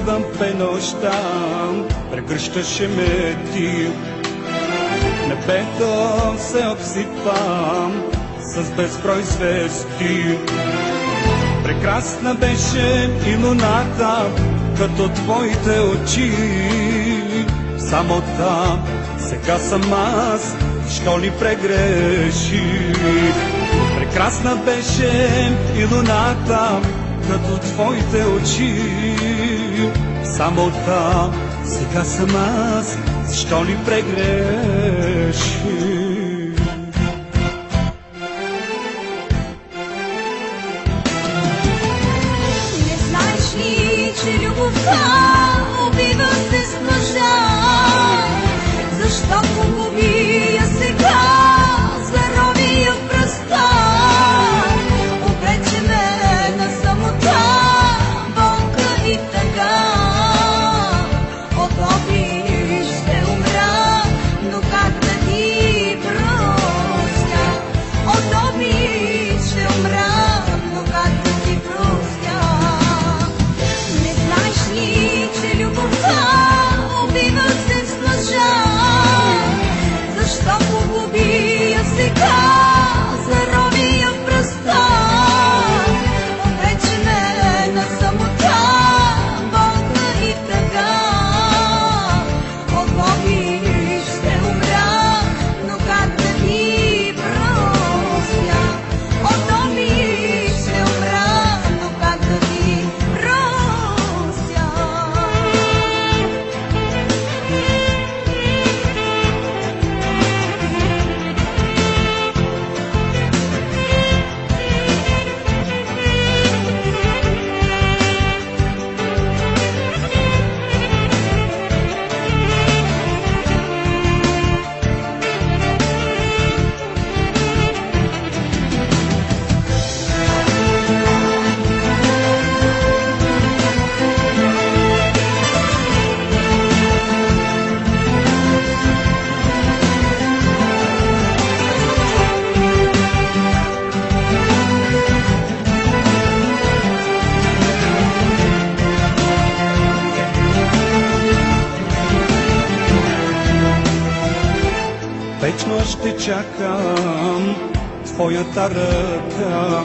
идвам в нощта, прегръщаше ме ти. Небето се обсипа с безброй звезди. Прекрасна беше и луната, като твоите очи. Само там, сега съм аз, що ли прегреши? Прекрасна беше и луната, като твоите очи. Само там, сега съм аз, защо ли прегреши? Не знаеш ли, че любовта убива се с ножа? Защо погуби я сега, зарови я в пръста? Обрече ме на самота, болка и тъга. От обич ще умра, но как да ти простя? От обич ще умра, но как да ти простя? Не знаеш ли, че любовта убива се с лъжа? Защо погуби я сега, зарови я в пръста? Обрече ме на самота, болка и тъга. От обич ще умра, но как да ти простя? От обич ще умра, но как да ти простя? Вечно ще чакам твоята ръка,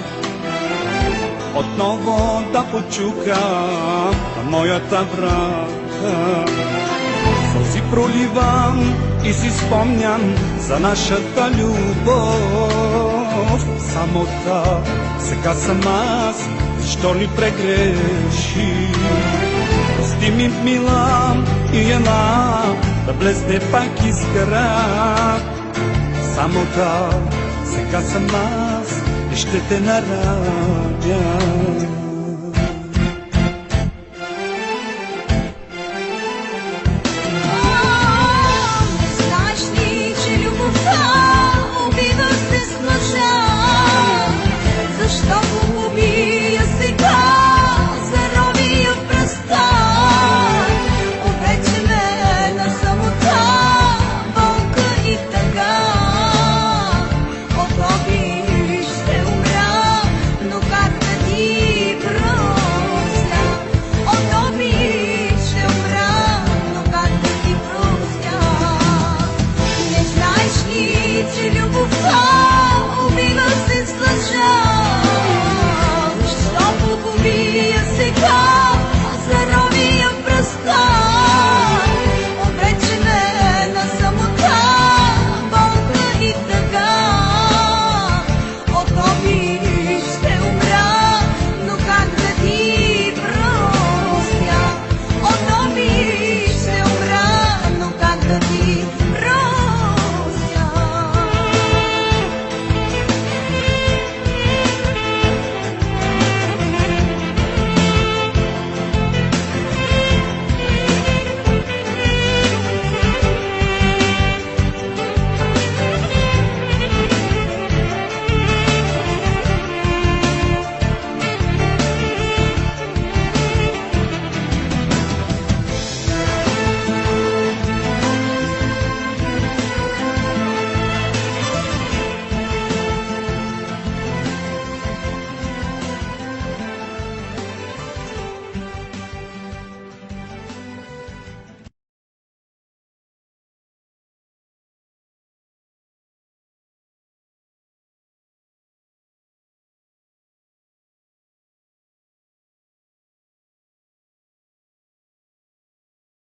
отново да почукам на моята врата. Сълзи проливам и си спомням за нашата любов. Само та, сега съм аз, защо ли прегреши? Прости ми, мила, и ела да блесне пак искра. Само да, сега съм аз и ще те нарадя.